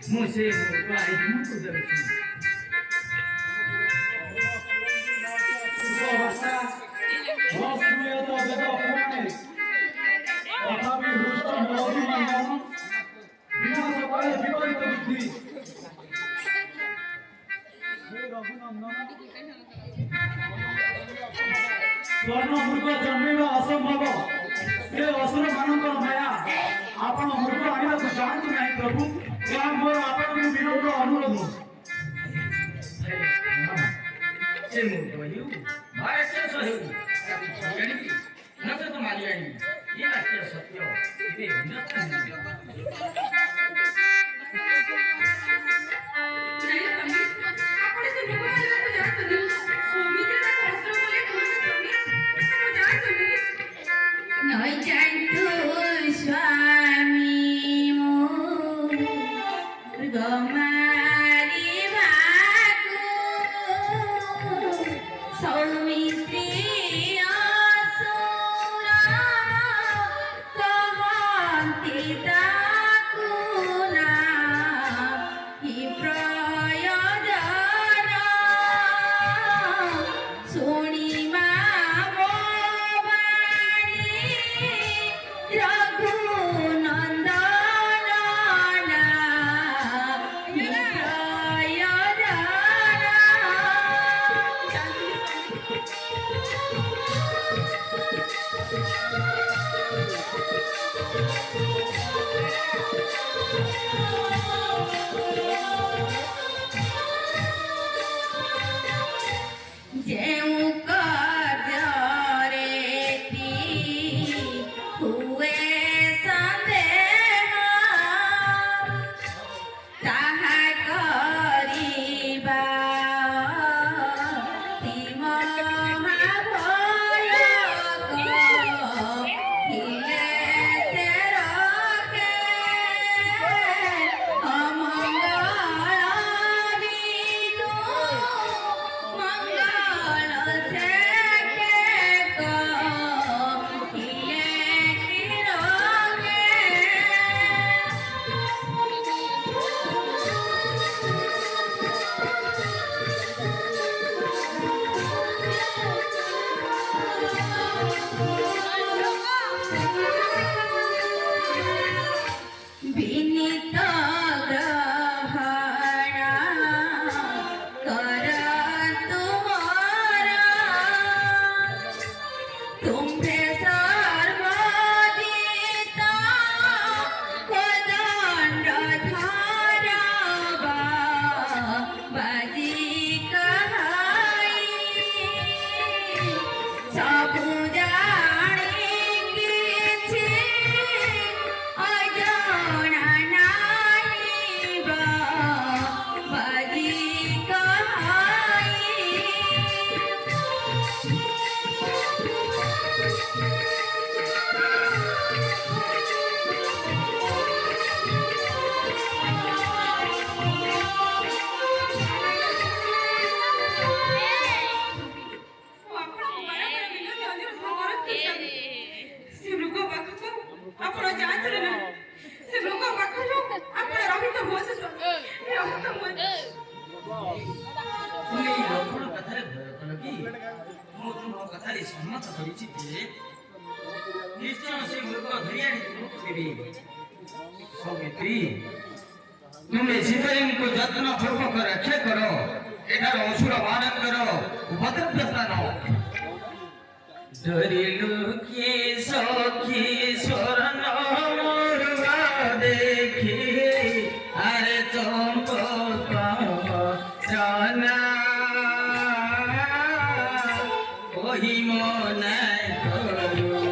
मुझे स्वर्ण मृग जन्म असंभव से असुर मान माया आपण मृग आने को जानते ना प्रभु या मोर आपण विनम्र अनुरोध से मृग बलियो भाई से सहयोग यानी कि न तो माली आई ये आत्य सत्य इते तुम्हें सीताइन को जत्न पूर्वक रक्षा करो एठार असुर मारण करो उपद्रव स्थान धरिलु के सखी स्वर्ण मुरुगा देखी अरे चंपक जाना ओही मन करू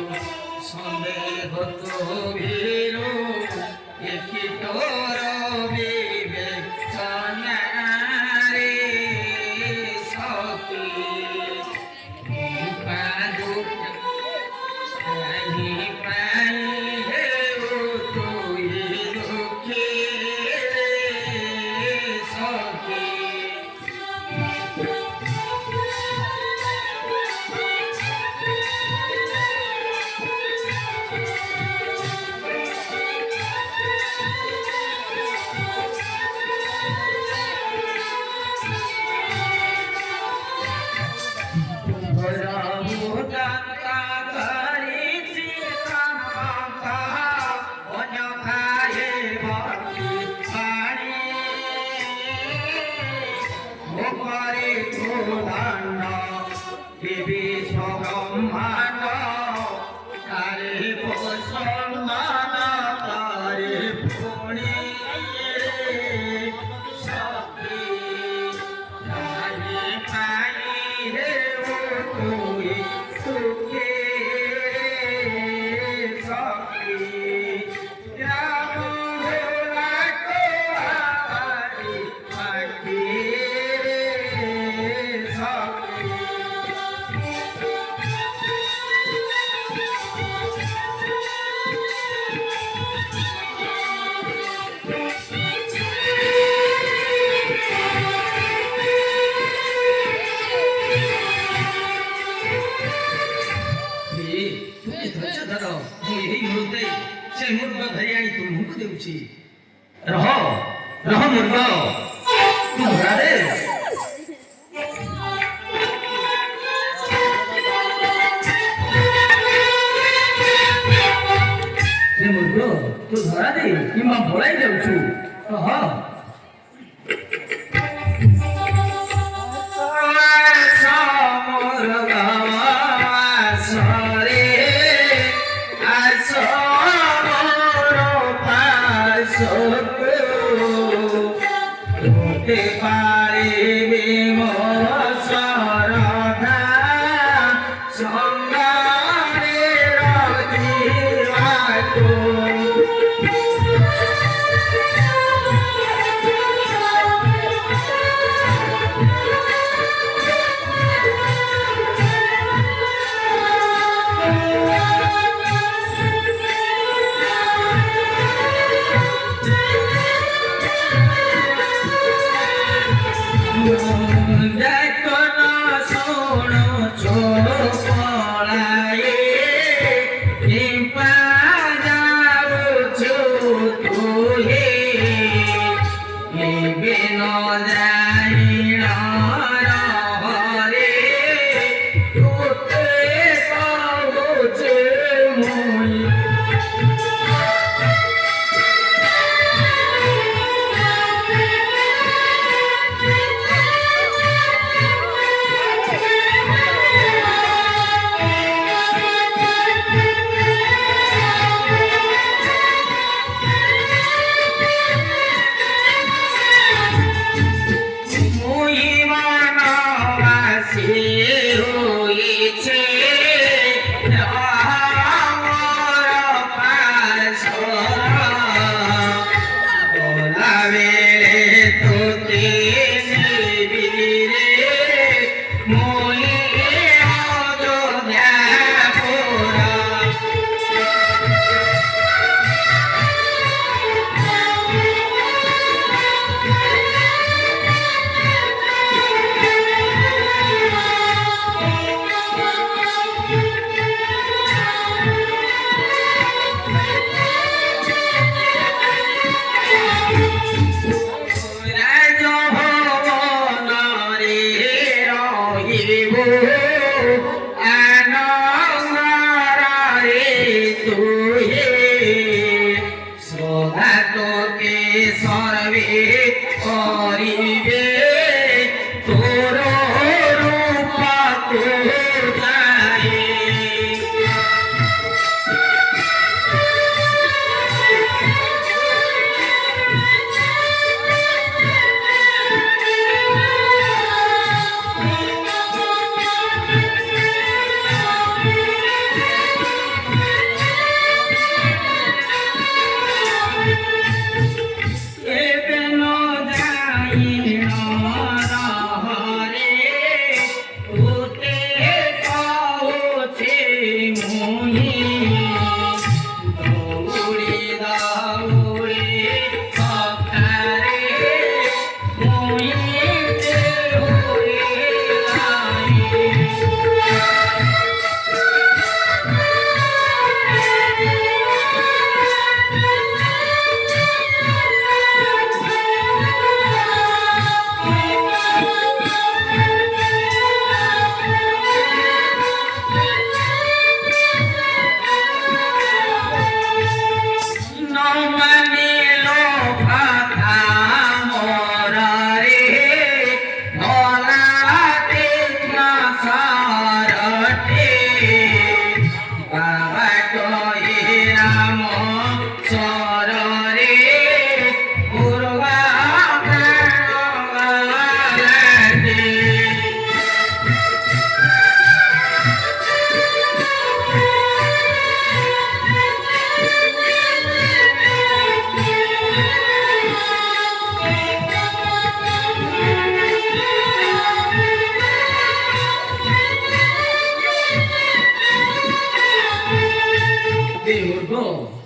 रह रह मुर्ग तू धरा दे मुर्ग तू धरा दे कि मैं भोलाई जाऊँ कह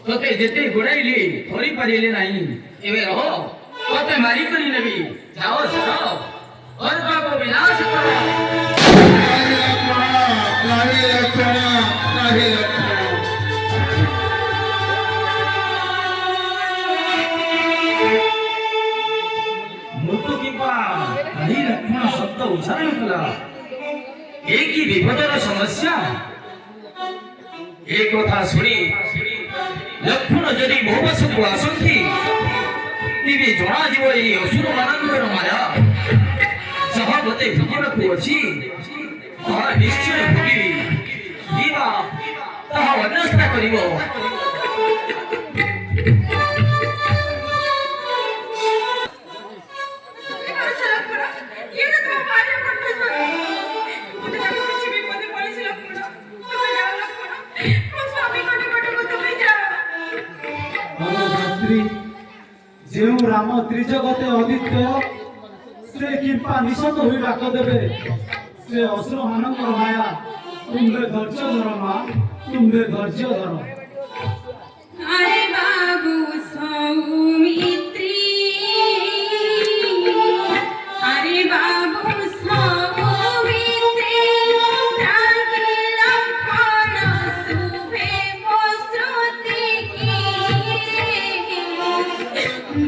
তোତେ যেতে গোড়াইলি ধরি পারিলে নাই এবে রহ তোতে মারি করি নেবি যাও সর অল্প বিনাশ কর ମୃତ୍ୟୁ କିମ୍ବା ଏହି ଲକ୍ଷ୍ମଣ ଶବ୍ଦ ଉଚ୍ଚାରଣ କଲା ଏ କି ବିପଦର ସମସ୍ୟା ଏ କଥା ଶୁଣି ଲକ୍ଷ୍ମଣ ଯଦି ମୋ ପାଖକୁ ଆସନ୍ତି ତେବେ ଜଣାଯିବ ଏହି ଅସୁର ମାନଙ୍କର ମାୟା ଯାହା ମୋତେ ଭୋଗିବାକୁ ଅଛି ତାହା ନିଶ୍ଚୟ ଭୋଗିବି କିମ୍ବା ତାହା ଅନ୍ୟସ୍ଥା କରିବ ଯେଉଁ ରାମ ତ୍ରିଜଗତେ ଅଦିତ୍ୟ ସେ କିମ୍ପା ନିଶତ ହୋଇ ଡାକ ଦେବେ ସେ ଅସୁର ମାନଙ୍କର ମାୟା ତୁମ୍ଭେ ଧୈର୍ଯ୍ୟ ଧର ମା ତୁମ୍ଭେ ଧୈର୍ଯ୍ୟ ଧର আরে বাবু সৌমিত্রী আরে বাবু সৌমিত্রী রাগে লক্ষণ শুভে প্রস্তুতি কি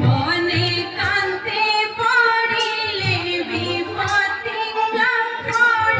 মনে কান্তে পড়িলে বিপত্তি লক্ষণ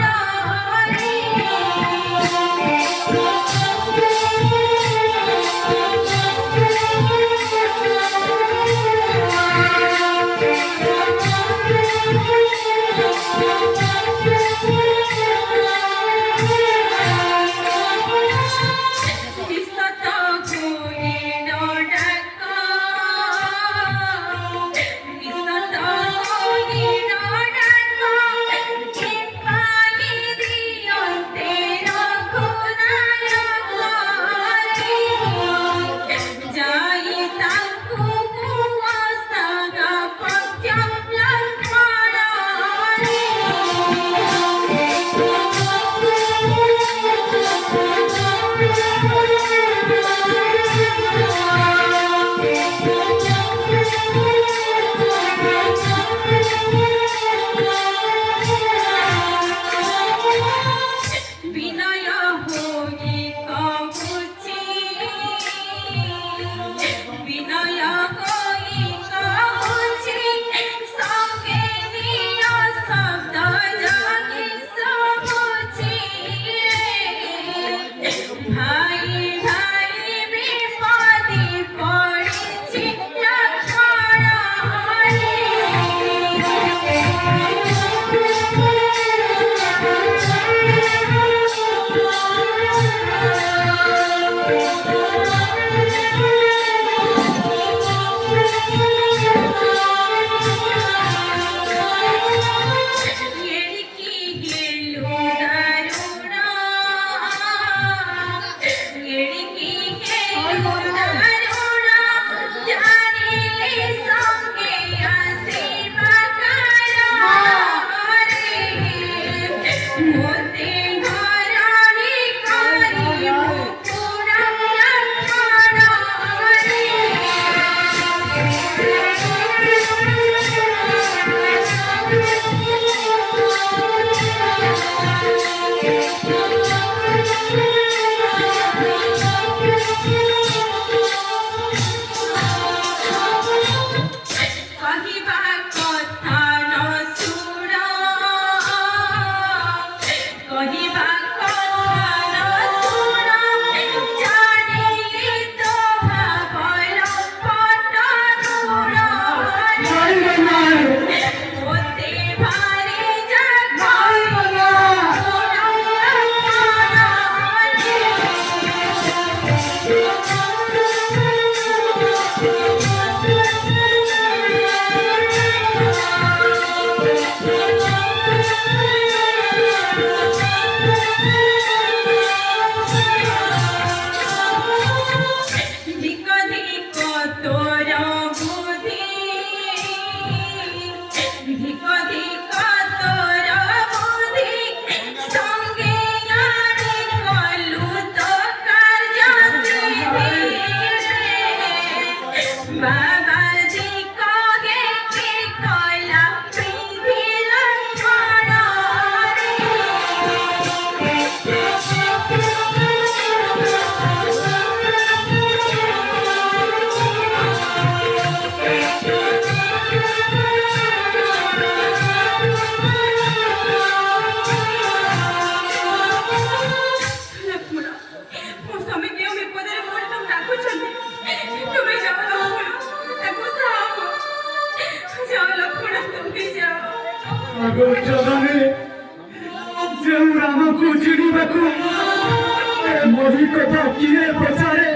ଏହି କଥା କିଏ ପଚାରେ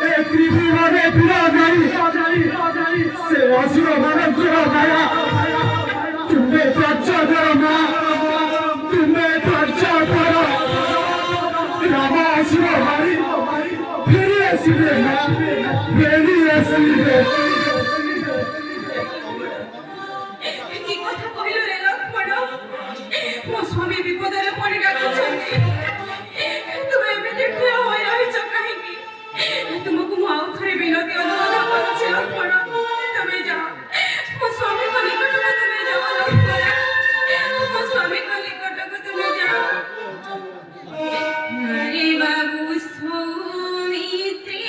ଏ ତ୍ରିଭୁବନେ ବିରାଜାଇ ସେ ଅସୁର ମାନଙ୍କର ମାୟା ତୁମେ ଧୈର୍ଯ୍ୟ ଧର ମା ତୁମେ ଧୈର୍ଯ୍ୟ ଧର ରାମ ଅସୁର ମାରି ଫେରି ଆସିବେ ମା ଫେରି ଆସିବେ কি কথা কহিল রে লক্ষ্মণ ମୋ ସ୍ୱାମୀ ବିପଦରେ ପଡ଼ି ଡାକୁଛନ୍ତି ତୁମେ ଏମିତି ଠିଆ ହୋଇ ରହିଛ କାହିଁକି ତୁମକୁ ମୁଁ ଆଉ ଥରେ ବିନତି ଅନୁରୋଧ କରୁଛି ଲକ୍ଷ୍ମଣ ତୁମେ ଯାଅ ମୋ ସ୍ୱାମୀଙ୍କ ନିକଟକୁ ତୁମେ ଯାଅ ଲକ୍ଷ୍ମଣ ମୋ ସ୍ୱାମୀଙ୍କ ନିକଟକୁ ତୁମେ ଯାଅ ଆରେ ବାବୁ ସୌମିତ୍ରୀ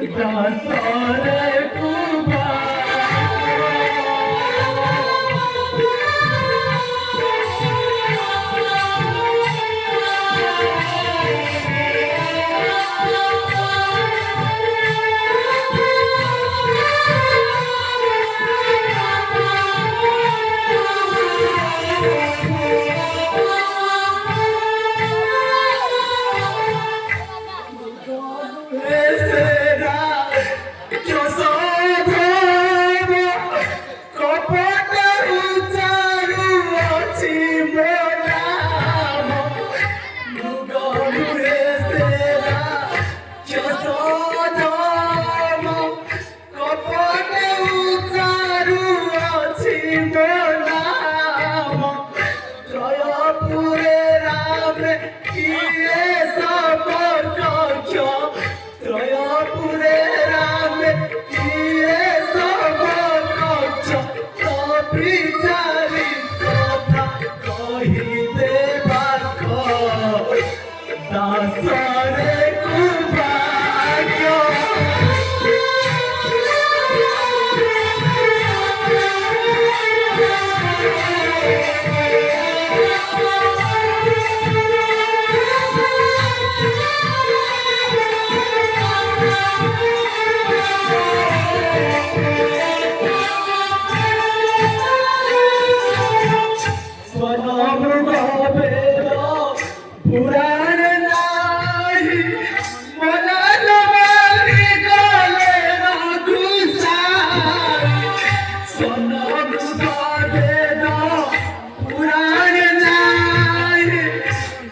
দাসরে কুমার দাসরে কুমার পুরাণ নাই মনাল মালি গলে রঘুসাই সোনম গাবে না পুরাণ নাই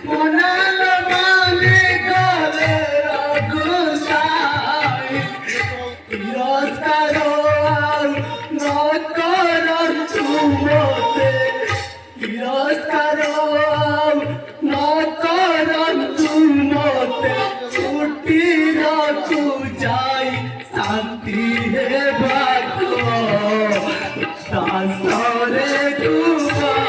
মনাল মালি গলে রঘুসাই তিরস্কার নকর তুমতে তিরস্কার যাই শান্তি হে বাক্য দাসরে কুমার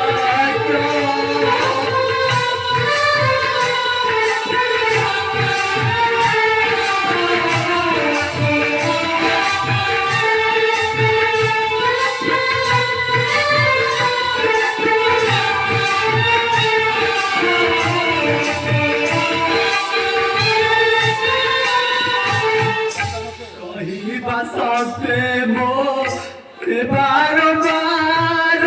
সতে মো বার বার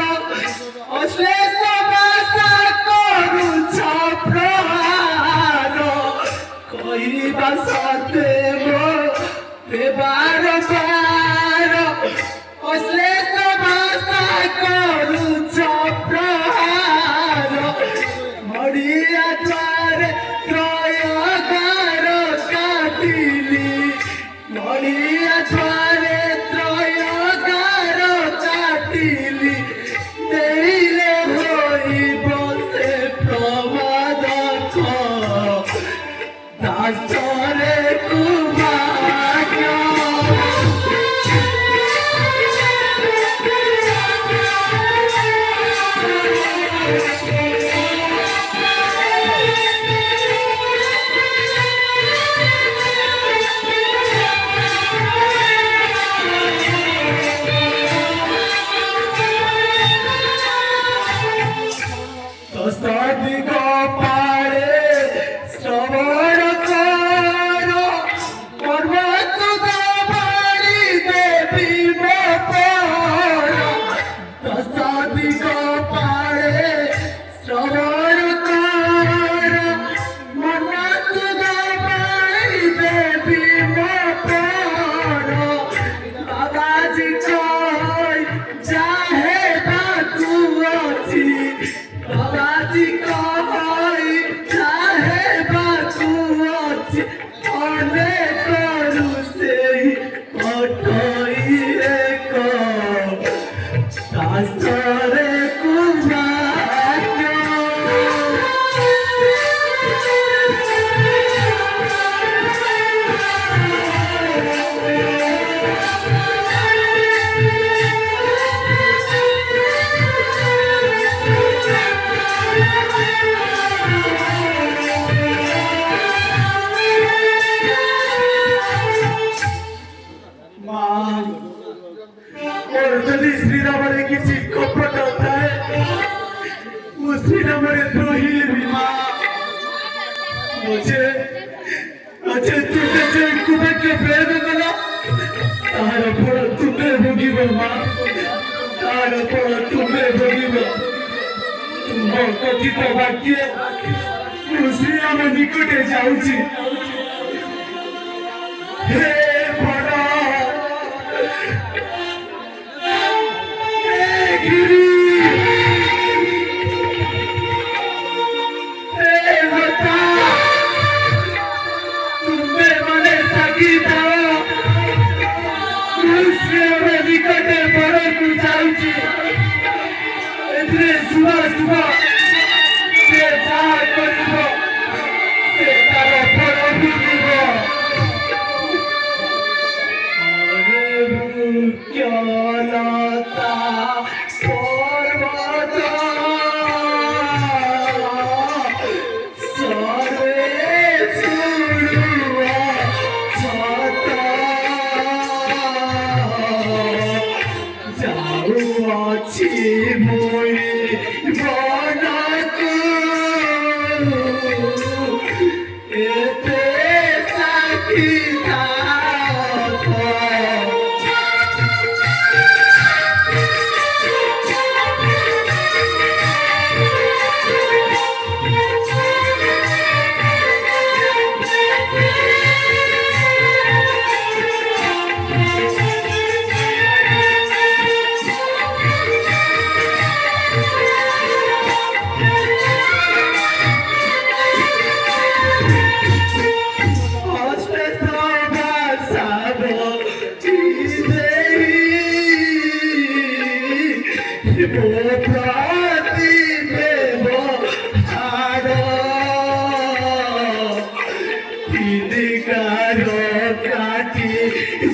অশ্লেষ ভাষা করুছ প্রহার কহিবা সতে মো বার বার অশ্লেষ ভাষা করুছ প্রহার মরিয়া দ্বারে ত্রয়গার কাটিলি মরিয়া দ্বারে ত্রয়গার কাটিলি দেইলে হইব সে প্রমাদ দাসরে কুমার যে প্রেরণ গেল তার উপর তুমি ভোগিব মা, তার উপর তুমি ভোগিব। ତୁମ କଥିତ ବାକ୍ୟ ମୁଁ ଶ୍ରୀରାମ ନିକଟେ ଯାଉଛି। ହେ ବଡ଼ ହେ ଗିରି, ହେ ମାତା, ତୁମେ ମାନେ ସାକ୍ଷୀ ଥାଅ, ମୁଁ ଶ୍ରୀରାମ ନିକଟେ ବଡ଼କୁ ଯାଉଛି। ଏଥିରେ ଶୁଭ ଶୁଭ ସେ ଯାହା କରିବ ସେ ତାର ଫଳ ଭୋଗିବ। ହରେ ବୃକ୍ଷଲତା ପର୍ବତ ସର୍ବେ ଶୁଣୁଅ ଛତ, ଯାଉଅଛି ମୁଇଁ ବନକୁ ଏତେ ସାକ୍ଷୀ ଥାଅ।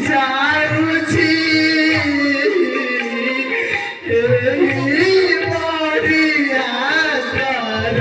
ଯାଉଛି ଏହି ମରିଆ ଦ୍ୱାର।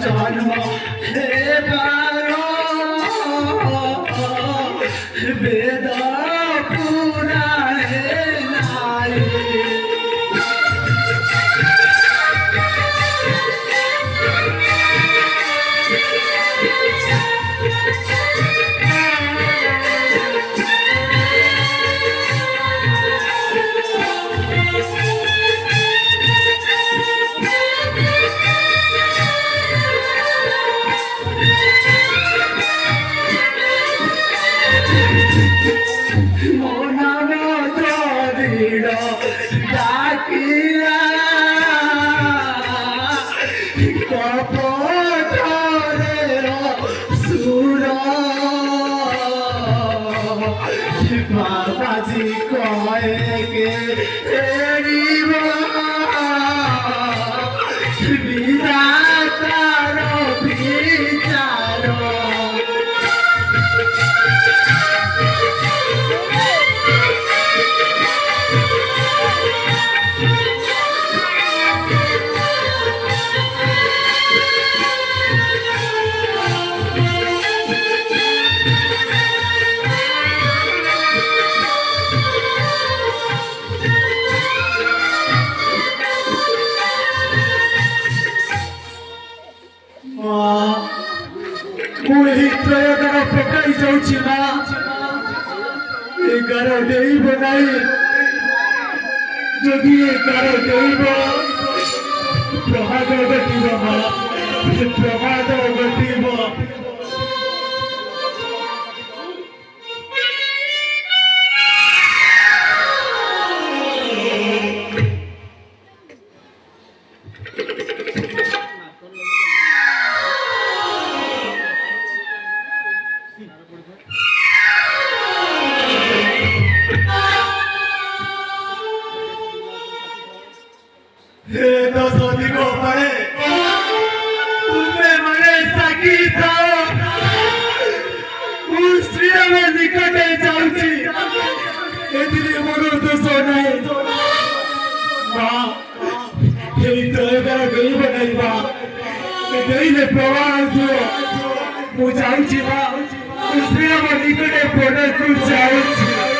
জন্ম হেবার বেদ পুরাণে নাই। বাবাজি কয়েকে বিধাতার বিচার। ଯାଉଛି ମା ଏ ଗାର ଡେଇବ ନାହିଁ ଯଦି ଏ ଗାର ଡେଇବ ପ୍ରମାଦ ଘଟିବ ମା ପ୍ରମାଦ ଘଟିବ हे दसोदी को पड़े तुम्हें मरे साकी थाओ उस श्रीरा में निकटे जाऊची एदिले मोरो दोसो नहीं माँ ये तो एगार गई बनाई माँ गई ने प्रवाह दियो मु जाऊची माँ उस श्रीरा में निकटे पड़े तू जाऊची